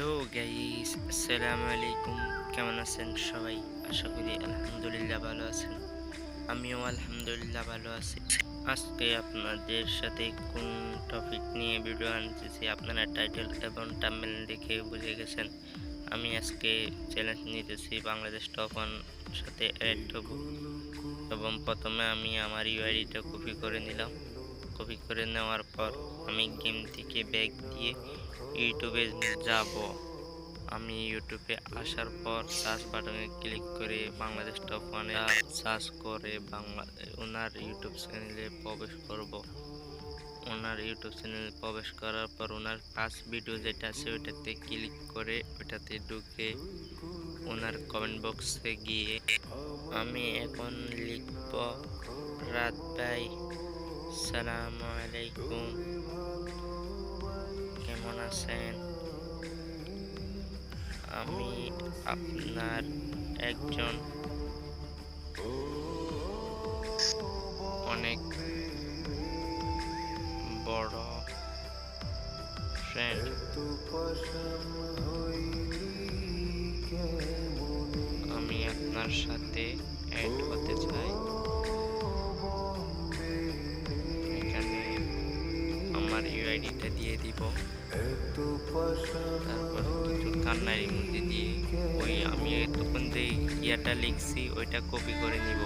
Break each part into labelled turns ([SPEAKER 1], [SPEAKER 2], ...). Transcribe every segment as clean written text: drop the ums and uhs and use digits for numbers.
[SPEAKER 1] Hello guys, আসসালামু আলাইকুম। কেমন আছেন সবাই? আশা করি আলহামদুলিল্লাহ ভালো আছেন। আমিও আলহামদুলিল্লাহ ভালো আছি। আজকে আপনাদের সাথে কোন টপিক নিয়ে ভিডিও আনতেছি আপনারা টাইটেল এবং থাম্বনেল দেখে বুঝে গেছেন। আমি আজকে চ্যালেঞ্জ নিতেছি বাংলাদেশ টপ 1 সাথে অ্যাড হব এবং প্রথমে আমি আমার ইউআইডিটা কপি করে নিলাম। কপি করে নেওয়ার পর আমি গেম থেকে ব্যাক দিয়ে ইউটিউবে যাব। আমি ইউটিউবে আসার পর সার্চ বাটনে ক্লিক করে বাংলাদেশ টপ 1 সার্চ করে ওনার ইউটিউব চ্যানেলে প্রবেশ করব। ওনার ইউটিউব চ্যানেলে প্রবেশ করার পর ওনার ফার্স্ট ভিডিও যেটা আছে ওইটাতে ক্লিক করে ওইটাতে ঢুকে ওনার কমেন্ট বক্সে গিয়ে আমি এখন লিখব, রাত ভাই সালামু আলাইকুম, কেমন আছেন? আমি আপনার একজন অনেক বড় ফ্রেন্ড। আমি আপনার সাথে অ্যাড হতে চাই। এখানে আমার ইউআইডিটা দিয়ে দিব। তারপর কিছু কান্নার ইমোজি দিয়ে ওই আমি তখন যে ইয়াটা লিখছি ওইটা কপি করে নিব।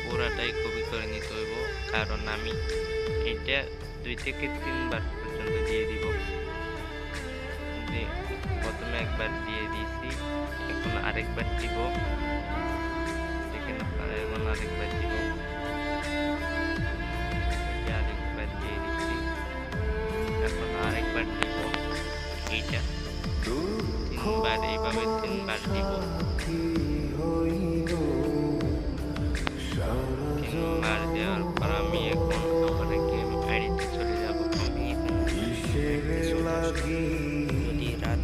[SPEAKER 1] পুরাটাই কপি করে নিতে হইব, কারণ আমি এটা 2 থেকে 3 বার পর্যন্ত দিয়ে দিব। প্রথমে একবার দিয়ে দিয়েছি, এখন আরেকবার দিব। সেখানে এখন আরেকবার দিব, আরেকবার দিয়ে দিচ্ছি, এখন আরেকবার দিব। এইটা 3 বার, এইভাবে 3 বার দিব। 3 বার দেওয়ার পর আমি এখন আমার গেম আইডিতে চলে যাব। আমি এখন যদি রাত